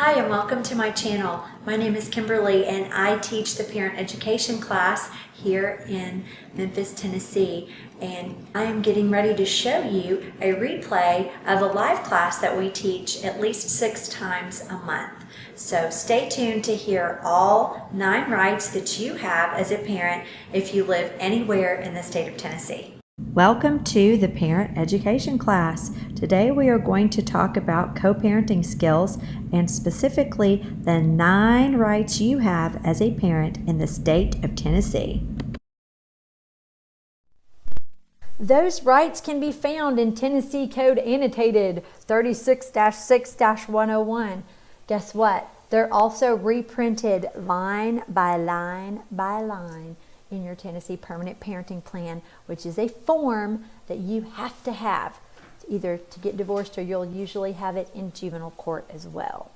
Hi and welcome to my channel. My name is Kimberly and I teach the parent education class here in Memphis, Tennessee. And I am getting ready to show you a replay of a live class that we teach at least 6 times a month. So stay tuned to hear all 9 rights that you have as a parent if you live anywhere in the state of Tennessee. Welcome to the parent education class. Today we are going to talk about co-parenting skills and specifically the 9 rights you have as a parent in the state of Tennessee. Those rights can be found in Tennessee Code Annotated 36-6-101. Guess what? They're also reprinted line by line by line in your Tennessee Permanent Parenting Plan, which is a form that you have to have either to get divorced or you'll usually have it in juvenile court as well.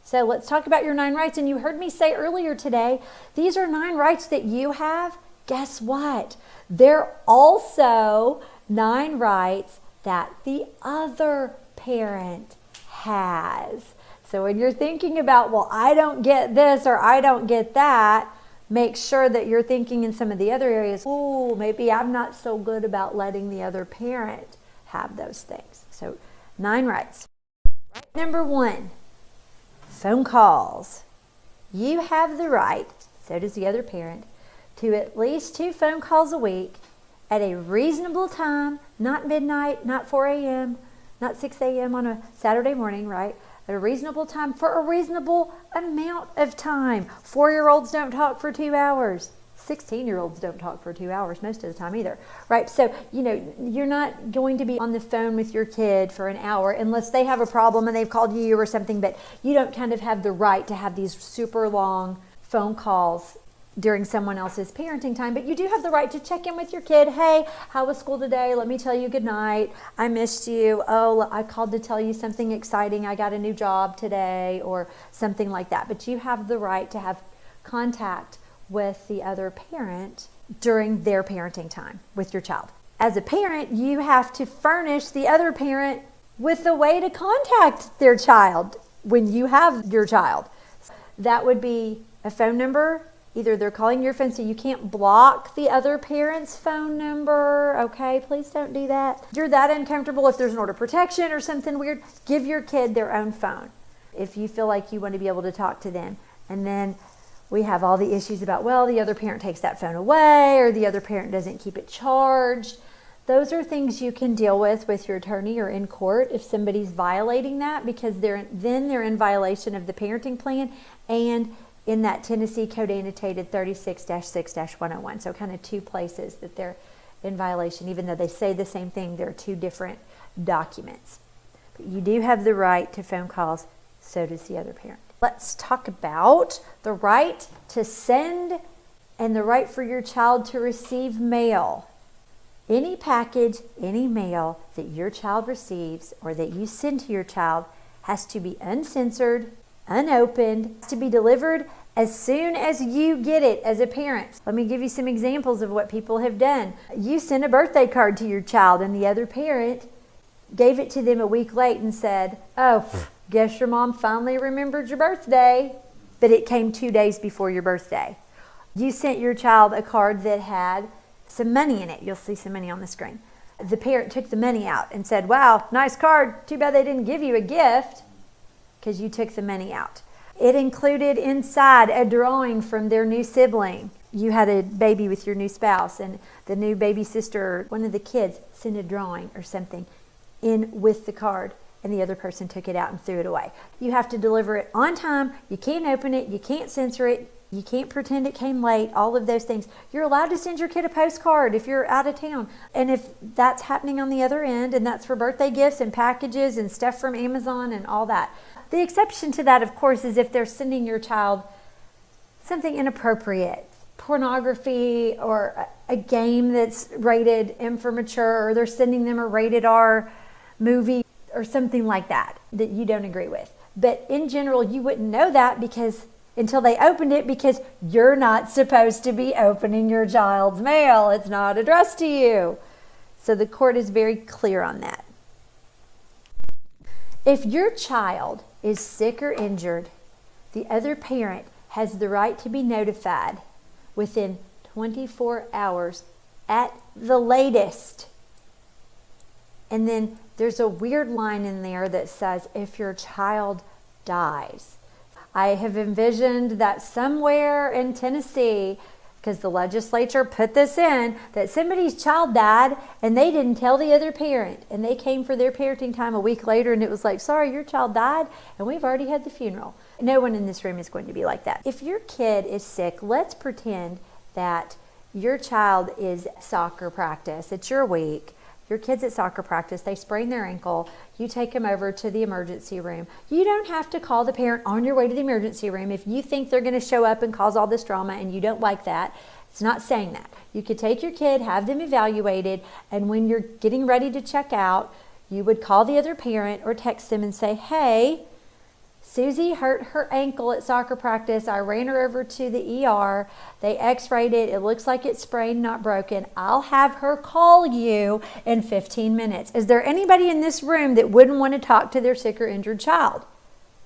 So let's talk about your 9 rights. And you heard me say earlier today, these are 9 rights that you have. Guess what? They're also 9 rights that the other parent has. So when you're thinking about, well, I don't get this or I don't get that, make sure that you're thinking in some of the other areas, oh, maybe I'm not so good about letting the other parent have those things. So 9 rights. Right number 1, phone calls. You have the right, so does the other parent, to at least 2 phone calls a week at a reasonable time, not midnight, not 4 a.m., not 6 a.m. on a Saturday morning, right? At a reasonable time for a reasonable amount of time. 4-year-olds don't talk for 2 hours. 16-year-olds don't talk for 2 hours most of the time either, right? So, you're not going to be on the phone with your kid for an hour unless they have a problem and they've called you or something, but you don't kind of have the right to have these super long phone calls during someone else's parenting time, but you do have the right to check in with your kid. Hey, how was school today? Let me tell you good night. I missed you. Oh, I called to tell you something exciting. I got a new job today or something like that. But you have the right to have contact with the other parent during their parenting time with your child. As a parent, you have to furnish the other parent with a way to contact their child when you have your child. That would be a phone number. Either they're calling your phone, so you can't block the other parent's phone number. Okay, please don't do that. If you're that uncomfortable, if there's an order of protection or something weird, give your kid their own phone if you feel like you want to be able to talk to them. And then we have all the issues about, well, the other parent takes that phone away or the other parent doesn't keep it charged. Those are things you can deal with your attorney or in court if somebody's violating that, because they're in violation of the parenting plan and in that Tennessee Code Annotated 36-6-101. So kind of 2 places that they're in violation. Even though they say the same thing, they're 2 different documents. But you do have the right to phone calls, so does the other parent. Let's talk about the right to send and the right for your child to receive mail. Any package, any mail that your child receives or that you send to your child has to be uncensored, unopened, to be delivered as soon as you get it as a parent. Let me give you some examples of what people have done. You sent a birthday card to your child and the other parent gave it to them a week late and said, oh, guess your mom finally remembered your birthday, but it came 2 days before your birthday. You sent your child a card that had some money in it. You'll see some money on the screen. The parent took the money out and said, wow, nice card. Too bad they didn't give you a gift, because you took the money out. It included inside a drawing from their new sibling. You had a baby with your new spouse and the new baby sister, one of the kids sent a drawing or something in with the card and the other person took it out and threw it away. You have to deliver it on time. You can't open it. You can't censor it. You can't pretend it came late, all of those things. You're allowed to send your kid a postcard if you're out of town. And if that's happening on the other end, and that's for birthday gifts and packages and stuff from Amazon and all that. The exception to that, of course, is if they're sending your child something inappropriate, pornography or a game that's rated M for mature, or they're sending them a rated R movie or something like that you don't agree with. But in general, you wouldn't know that until they opened it, because you're not supposed to be opening your child's mail. It's not addressed to you. So the court is very clear on that. If your child is sick or injured, the other parent has the right to be notified within 24 hours at the latest. And then there's a weird line in there that says, if your child dies. I have envisioned that somewhere in Tennessee, because the legislature put this in, that somebody's child died and they didn't tell the other parent. And they came for their parenting time a week later and it was like, sorry, your child died and we've already had the funeral. No one in this room is going to be like that. If your kid is sick, let's pretend that your child is at soccer practice. It's your week. Your kid's at soccer practice, they sprain their ankle, you take them over to the emergency room. You don't have to call the parent on your way to the emergency room if you think they're going to show up and cause all this drama and you don't like that. It's not saying that. You could take your kid, have them evaluated, and when you're getting ready to check out, you would call the other parent or text them and say, hey, Susie hurt her ankle at soccer practice. I ran her over to the ER. They x-rayed it. It looks like it's sprained, not broken. I'll have her call you in 15 minutes. Is there anybody in this room that wouldn't want to talk to their sick or injured child?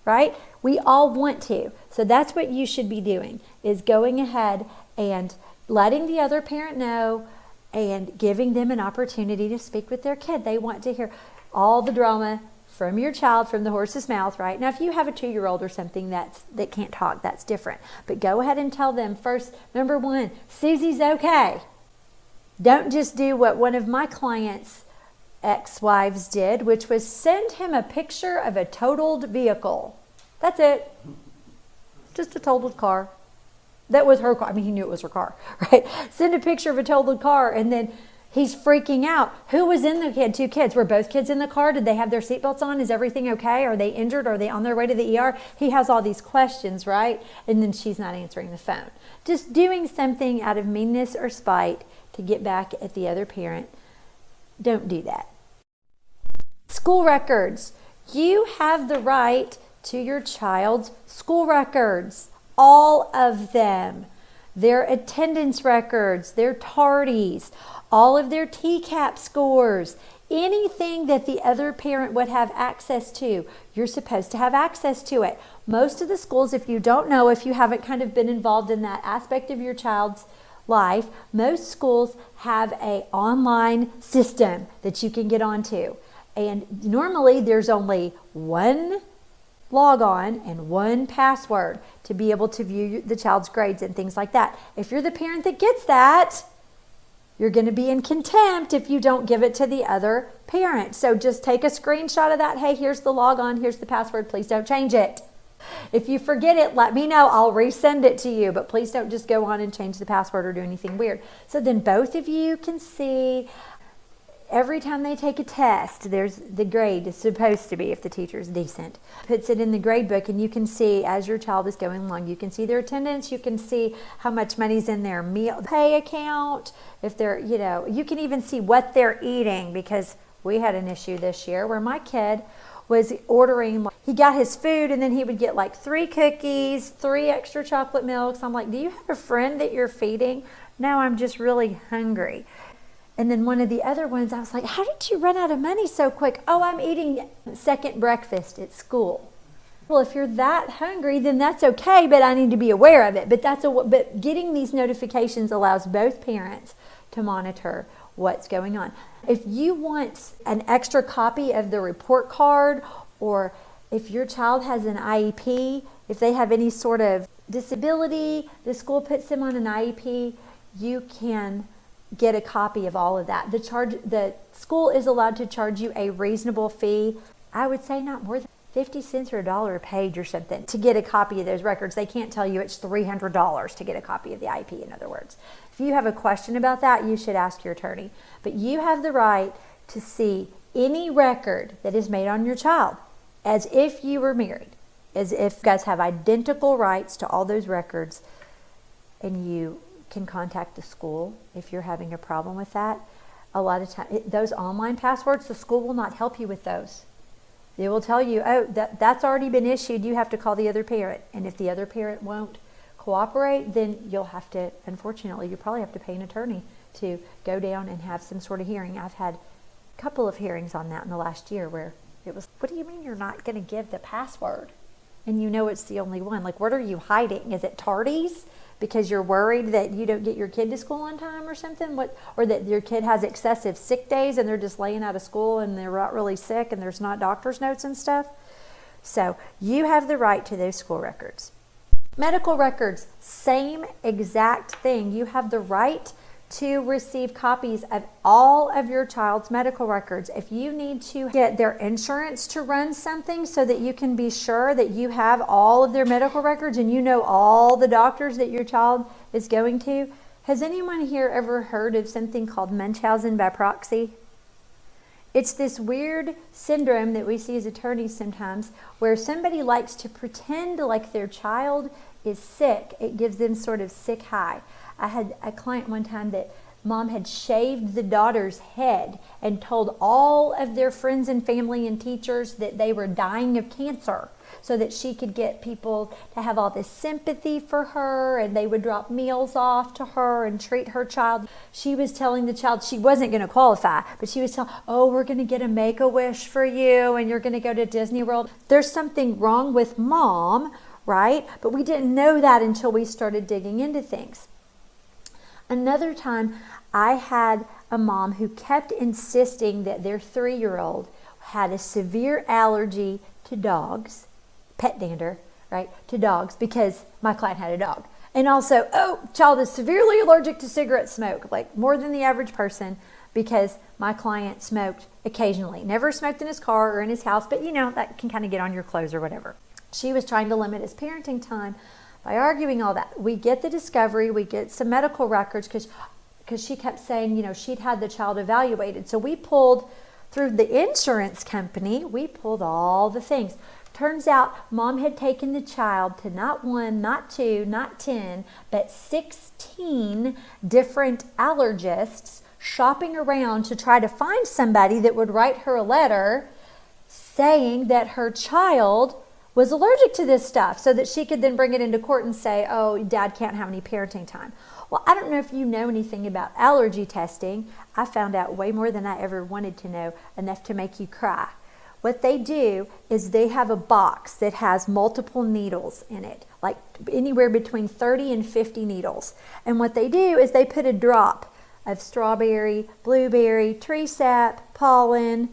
Right? We all want to. So that's what you should be doing, is going ahead and letting the other parent know and giving them an opportunity to speak with their kid. They want to hear all the drama from your child, from the horse's mouth, right? Now, if you have a 2-year-old or something that can't talk, that's different. But go ahead and tell them first, number one, Susie's okay. Don't just do what one of my clients' ex-wives did, which was send him a picture of a totaled vehicle. That's it. Just a totaled car. That was her car. I mean, he knew it was her car, right? Send a picture of a totaled car and then he's freaking out. Who was in the kid? 2 kids. Were both kids in the car? Did they have their seatbelts on? Is everything okay? Are they injured? Are they on their way to the ER? He has all these questions, right? And then she's not answering the phone. Just doing something out of meanness or spite to get back at the other parent. Don't do that. School records. You have the right to your child's school records. All of them. Their attendance records, their tardies, all of their TCAP scores, anything that the other parent would have access to, you're supposed to have access to it. Most of the schools, if you don't know, if you haven't kind of been involved in that aspect of your child's life, most schools have an online system that you can get onto. And normally there's only one log on and one password to be able to view the child's grades and things like that. If you're the parent that gets that, you're going to be in contempt if you don't give it to the other parent. So just take a screenshot of that. Hey, here's the log on. Here's the password. Please don't change it. If you forget it, let me know. I'll resend it to you. But please don't just go on and change the password or do anything weird. So then both of you can see. Every time they take a test, there's the grade is supposed to be, if the teacher is decent, puts it in the grade book, and you can see as your child is going along, you can see their attendance, you can see how much money's in their meal pay account, if they're, you can even see what they're eating, because we had an issue this year where my kid was ordering, he got his food and then he would get like 3 cookies, 3 extra chocolate milks. I'm like, do you have a friend that you're feeding? No, I'm just really hungry. And then one of the other ones, I was like, how did you run out of money so quick? Oh, I'm eating second breakfast at school. Well, if you're that hungry, then that's okay, but I need to be aware of it. But getting these notifications allows both parents to monitor what's going on. If you want an extra copy of the report card, or if your child has an IEP, if they have any sort of disability, the school puts them on an IEP, you can get a copy of all of that. The school is allowed to charge you a reasonable fee. I would say not more than 50 cents or $1 a page or something to get a copy of those records. They can't tell you it's $300 to get a copy of the IP, in other words. If you have a question about that, you should ask your attorney. But you have the right to see any record that is made on your child as if you were married, as if you guys have identical rights to all those records, and you can contact the school if you're having a problem with that. A lot of times, those online passwords, the school will not help you with those. They will tell you, oh, that's already been issued. You have to call the other parent. And if the other parent won't cooperate, then you'll have to, unfortunately, you probably have to pay an attorney to go down and have some sort of hearing. I've had a couple of hearings on that in the last year where It was, what do you mean you're not going to give the password? And you know it's the only one. Like, what are you hiding? Is it tardies? Because you're worried that you don't get your kid to school on time or something? What, or that your kid has excessive sick days and they're just laying out of school and they're not really sick and there's not doctor's notes and stuff? So you have the right to those school records. Medical records, same exact thing. You have the right to receive copies of all of your child's medical records. If you need to get their insurance to run something so that you can be sure that you have all of their medical records and you know all the doctors that your child is going to. Has anyone here ever heard of something called Munchausen by proxy? It's this weird syndrome that we see as attorneys sometimes where somebody likes to pretend like their child is sick. It gives them sort of sick high. I had a client one time that mom had shaved the daughter's head and told all of their friends and family and teachers that they were dying of cancer so that she could get people to have all this sympathy for her, and they would drop meals off to her and treat her child. She was telling the child she wasn't going to qualify, but she was telling, oh, we're going to get a Make-A-Wish for you and you're going to go to Disney World. There's something wrong with mom, right? But we didn't know that until we started digging into things. Another time, I had a mom who kept insisting that their 3-year-old had a severe allergy to dogs, pet dander, right, to dogs, because my client had a dog. And also, oh, child is severely allergic to cigarette smoke, like more than the average person, because my client smoked occasionally. Never smoked in his car or in his house, but you know, that can kind of get on your clothes or whatever. She was trying to limit his parenting time by arguing all that. We get the discovery, we get some medical records because she kept saying, you know, she'd had the child evaluated. So we pulled through the insurance company, we pulled all the things. Turns out mom had taken the child to not 1, not 2, not 10, but 16 different allergists shopping around to try to find somebody that would write her a letter saying that her child was allergic to this stuff so that she could then bring it into court and say, oh, dad can't have any parenting time. Well, I don't know if you know anything about allergy testing. I found out way more than I ever wanted to know, enough to make you cry. What they do is they have a box that has multiple needles in it, like anywhere between 30 and 50 needles. And what they do is they put a drop of strawberry, blueberry, tree sap, pollen,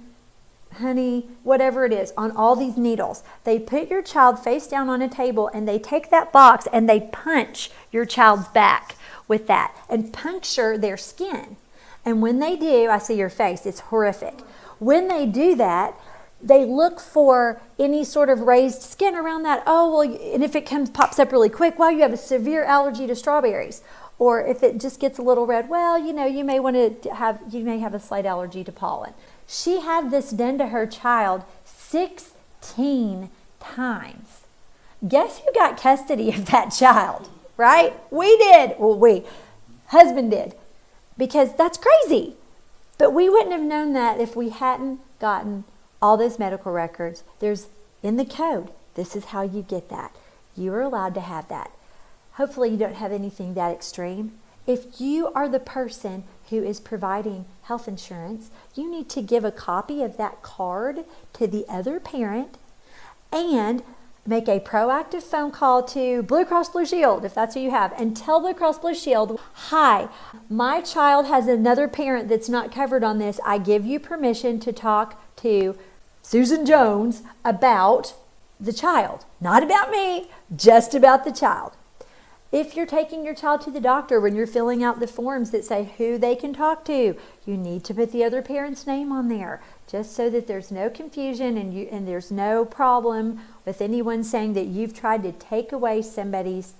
honey, whatever it is, on all these needles. They put your child face down on a table and they take that box and they punch your child's back with that and puncture their skin. And when they do, I see your face, it's horrific. When they do that, they look for any sort of raised skin around that. Oh, well, and if it pops up really quick, well, you have a severe allergy to strawberries. Or if it just gets a little red, well, you know, you may have a slight allergy to pollen. She had this done to her child 16 times. Guess who got custody of that child, right? We did. Well, husband did. Because that's crazy. But we wouldn't have known that if we hadn't gotten all those medical records. There's in the code, this is how you get that. You are allowed to have that. Hopefully you don't have anything that extreme. If you are the person who is providing health insurance, you need to give a copy of that card to the other parent and make a proactive phone call to Blue Cross Blue Shield, if that's who you have, and tell Blue Cross Blue Shield, hi, my child has another parent that's not covered on this. I give you permission to talk to Susan Jones about the child. Not about me, just about the child. If you're taking your child to the doctor, when you're filling out the forms that say who they can talk to, you need to put the other parent's name on there, just so that there's no confusion and there's no problem with anyone saying that you've tried to take away somebody's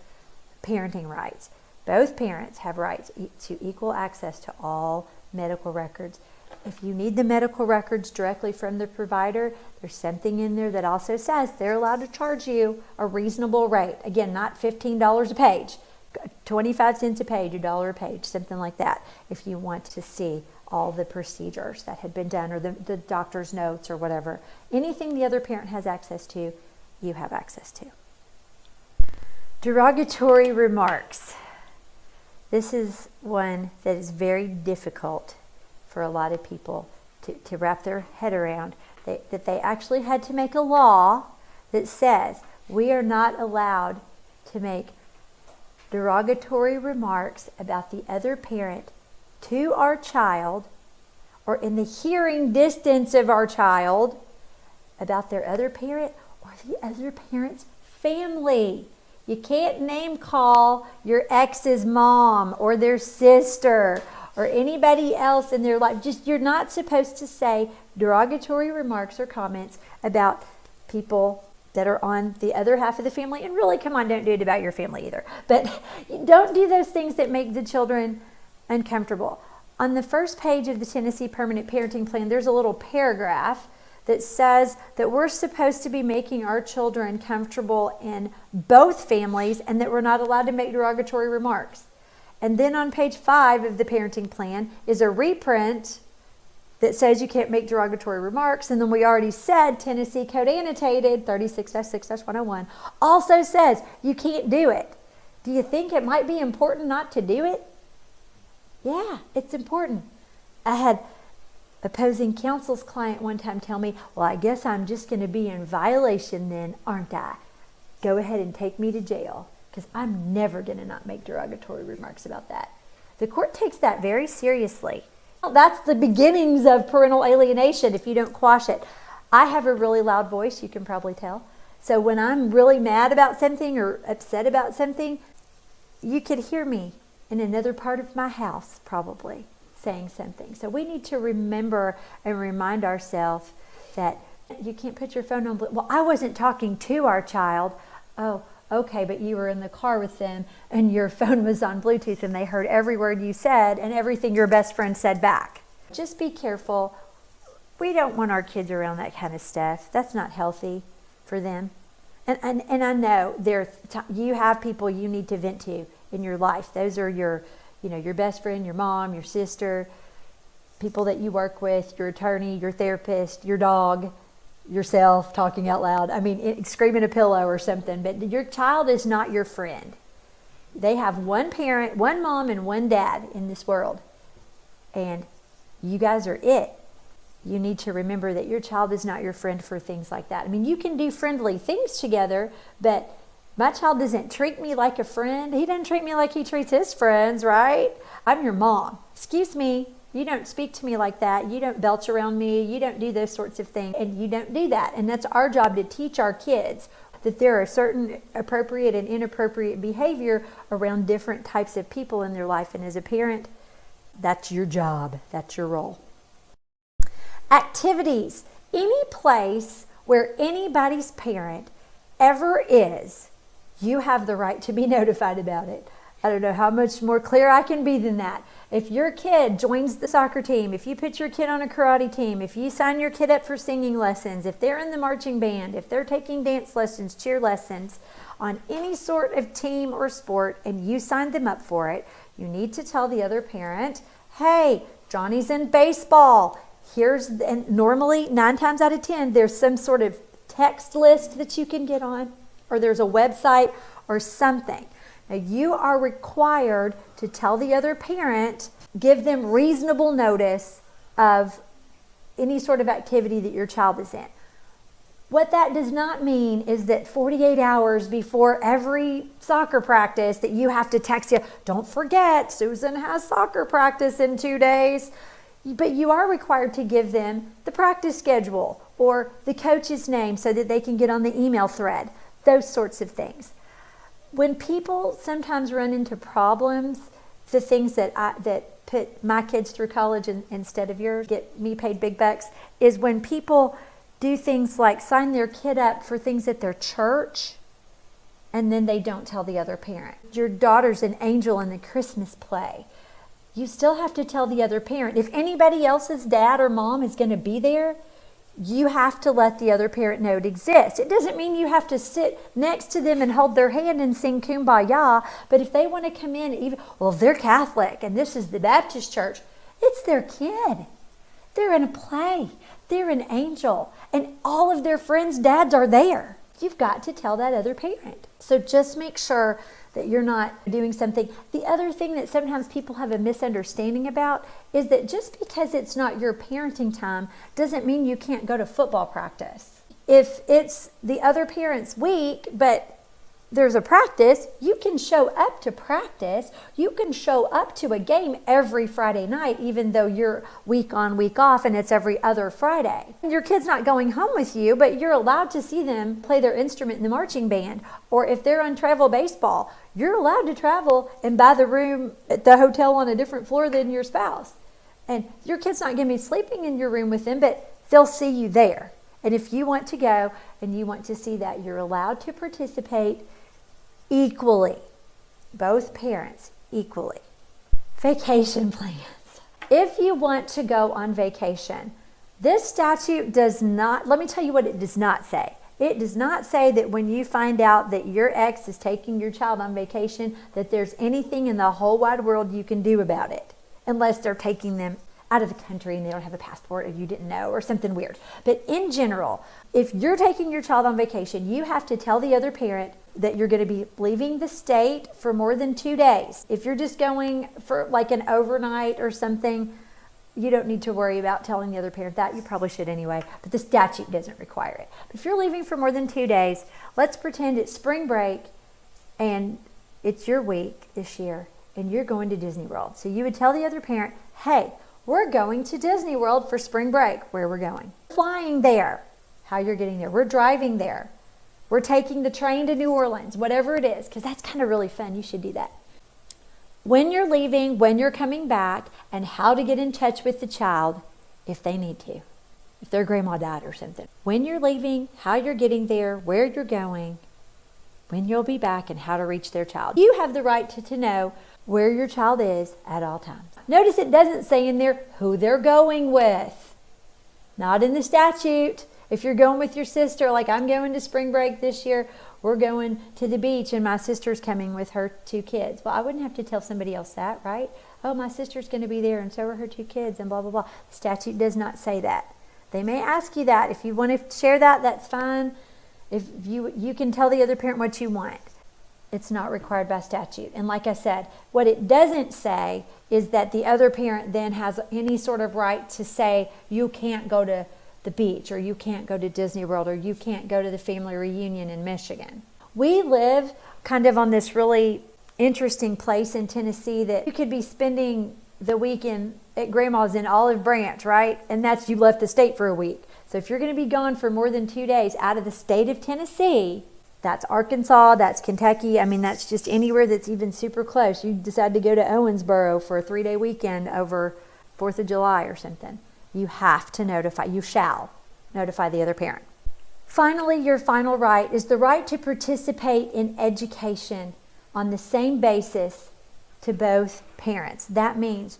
parenting rights. Both parents have rights to equal access to all medical records. If you need the medical records directly from the provider, there's something in there that also says they're allowed to charge you a reasonable rate. Again, not $15 a page, 25 cents a page, $1 a page, something like that, if you want to see all the procedures that had been done or the doctor's notes or whatever. Anything the other parent has access to, you have access to. Derogatory remarks. This is one that is very difficult for a lot of people to wrap their head around, that they actually had to make a law that says we are not allowed to make derogatory remarks about the other parent to our child or in the hearing distance of our child about their other parent or the other parent's family. You can't name call your ex's mom or their sister or anybody else in their life. You're not supposed to say derogatory remarks or comments about people that are on the other half of the family. And really, come on, don't do it about your family either. But don't do those things that make the children uncomfortable. On the first page of the Tennessee Permanent Parenting Plan, there's a little paragraph that says that we're supposed to be making our children comfortable in both families and that we're not allowed to make derogatory remarks. And then on page 5 of the parenting plan is a reprint that says you can't make derogatory remarks. And then we already said Tennessee Code Annotated 36-6-101 also says you can't do it. Do you think it might be important not to do it? Yeah, it's important. I had opposing counsel's client one time tell me, well, I guess I'm just going to be in violation then, aren't I? Go ahead and take me to jail because I'm never going to not make derogatory remarks about that. The court takes that very seriously. Well, that's the beginnings of parental alienation if you don't quash it. I have a really loud voice, you can probably tell. So when I'm really mad about something or upset about something, you could hear me in another part of my house probably saying something. So we need to remember and remind ourselves that you can't put your phone on. Well, I wasn't talking to our child. Oh, okay, but you were in the car with them and your phone was on Bluetooth and they heard every word you said and everything your best friend said back. Just be careful. We don't want our kids around that kind of stuff. That's not healthy for them. And I know you have people you need to vent to in your life. Those are your best friend, your mom, your sister, people that you work with, your attorney, your therapist, your dog, yourself talking out loud. I mean, screaming a pillow or something. But your child is not your friend. They have one parent, one mom, and one dad in this world. And you guys are it. You need to remember that your child is not your friend for things like that. I mean, you can do friendly things together, but my child doesn't treat me like a friend. He doesn't treat me like he treats his friends, right? I'm your mom. Excuse me. You don't speak to me like that. You don't belch around me. You don't do those sorts of things. And you don't do that. And that's our job to teach our kids that there are certain appropriate and inappropriate behavior around different types of people in their life. And as a parent, that's your job. That's your role. Activities. Any place where anybody's parent ever is, you have the right to be notified about it. I don't know how much more clear I can be than that. If your kid joins the soccer team, if you put your kid on a karate team, if you sign your kid up for singing lessons, if they're in the marching band, if they're taking dance lessons, cheer lessons, on any sort of team or sport, and you signed them up for it, you need to tell the other parent, hey, Johnny's in baseball. And normally 9 times out of 10, there's some sort of text list that you can get on, or there's a website or something. Now you are required to tell the other parent, give them reasonable notice of any sort of activity that your child is in. What that does not mean is that 48 hours before every soccer practice that you have to text you, don't forget, Susan has soccer practice in 2 days. But you are required to give them the practice schedule or the coach's name so that they can get on the email thread, those sorts of things. When people sometimes run into problems, the things that put my kids through college instead of yours, get me paid big bucks, is when people do things like sign their kid up for things at their church and then they don't tell the other parent. Your daughter's an angel in the Christmas play. You still have to tell the other parent. If anybody else's dad or mom is going to be there, you have to let the other parent know it exists. It doesn't mean you have to sit next to them and hold their hand and sing Kumbaya, but if they want to come in, they're Catholic and this is the Baptist church, it's their kid. They're in a play. They're an angel. And all of their friends' dads are there. You've got to tell that other parent. So just make sure that you're not doing something. The other thing that sometimes people have a misunderstanding about is that just because it's not your parenting time doesn't mean you can't go to football practice. If it's the other parent's week, but there's a practice, you can show up to practice. You can show up to a game every Friday night, even though you're week on, week off, and it's every other Friday. Your kid's not going home with you, but you're allowed to see them play their instrument in the marching band. Or if they're on travel baseball, you're allowed to travel and buy the room at the hotel on a different floor than your spouse. And your kid's not going to be sleeping in your room with them, but they'll see you there. And if you want to go and you want to see that, you're allowed to participate equally, both parents equally. Vacation plans. If you want to go on vacation, this statute does not, let me tell you what it does not say. It does not say that when you find out that your ex is taking your child on vacation, that there's anything in the whole wide world you can do about it, unless they're taking them out of the country and they don't have a passport or you didn't know or something weird. But in general, if you're taking your child on vacation, you have to tell the other parent that you're going to be leaving the state for more than 2 days. If you're just going for like an overnight or something, you don't need to worry about telling the other parent that. You probably should anyway, but the statute doesn't require it. But if you're leaving for more than 2 days, let's pretend it's spring break and it's your week this year and you're going to Disney World. So you would tell the other parent, hey, we're going to Disney World for spring break. Where we're going. Flying there. How you're getting there. We're driving there. We're taking the train to New Orleans. Whatever it is, because that's kind of really fun. You should do that. When you're leaving, when you're coming back, and how to get in touch with the child if they need to. If their grandma died or something. When you're leaving, how you're getting there, where you're going, when you'll be back, and how to reach their child. You have the right to know where your child is at all times. Notice it doesn't say in there who they're going with. Not in the statute. If you're going with your sister, like I'm going to spring break this year, we're going to the beach and my sister's coming with her 2 kids. Well, I wouldn't have to tell somebody else that, right? Oh, my sister's going to be there and so are her 2 kids and blah, blah, blah. The statute does not say that. They may ask you that. If you want to share that, that's fine. If you can tell the other parent what you want. It's not required by statute. And like I said, what it doesn't say is that the other parent then has any sort of right to say you can't go to the beach or you can't go to Disney World or you can't go to the family reunion in Michigan. We live kind of on this really interesting place in Tennessee that you could be spending the weekend at grandma's in Olive Branch, right? And that's, you left the state for a week. So if you're going to be gone for more than 2 days out of the state of Tennessee, that's Arkansas, that's Kentucky. I mean, that's just anywhere that's even super close. You decide to go to Owensboro for a 3-day weekend over 4th of July or something. You have to notify, you shall notify the other parent. Finally, your final right is the right to participate in education on the same basis to both parents. That means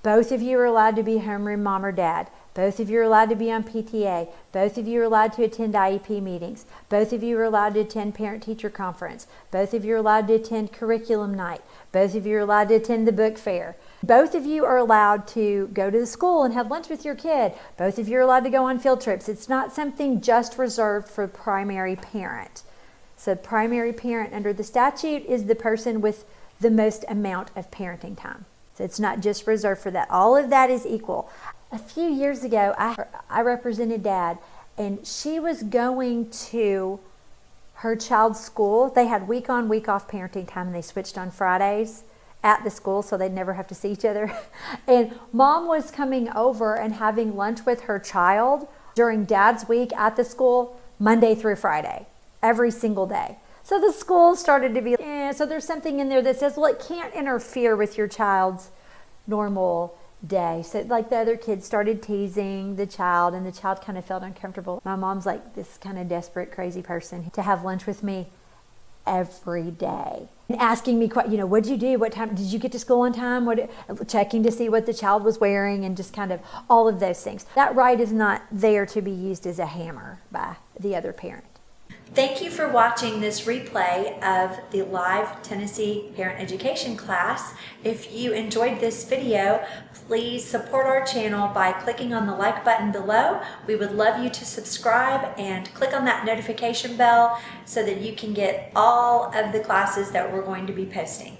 both of you are allowed to be homeroom mom or dad. Both of you are allowed to be on PTA. Both of you are allowed to attend IEP meetings. Both of you are allowed to attend parent-teacher conference. Both of you are allowed to attend curriculum night. Both of you are allowed to attend the book fair. Both of you are allowed to go to the school and have lunch with your kid. Both of you are allowed to go on field trips. It's not something just reserved for primary parent. So primary parent under the statute is the person with the most amount of parenting time. So it's not just reserved for that. All of that is equal. A few years ago, I represented Dad, and she was going to her child's school. They had week on, week off parenting time, and they switched on Fridays at the school so they'd never have to see each other. And Mom was coming over and having lunch with her child during Dad's week at the school, Monday through Friday, every single day. So the school started to be, so there's something in there that says, well, it can't interfere with your child's normal day. So like the other kids started teasing the child and the child kind of felt uncomfortable. My mom's like this kind of desperate, crazy person to have lunch with me every day and asking me, what'd you do? What time did you get to school on time? Checking to see what the child was wearing and just kind of all of those things. That right is not there to be used as a hammer by the other parent. Thank you for watching this replay of the live Tennessee Parent Education class. If you enjoyed this video, please support our channel by clicking on the like button below. We would love you to subscribe and click on that notification bell so that you can get all of the classes that we're going to be posting.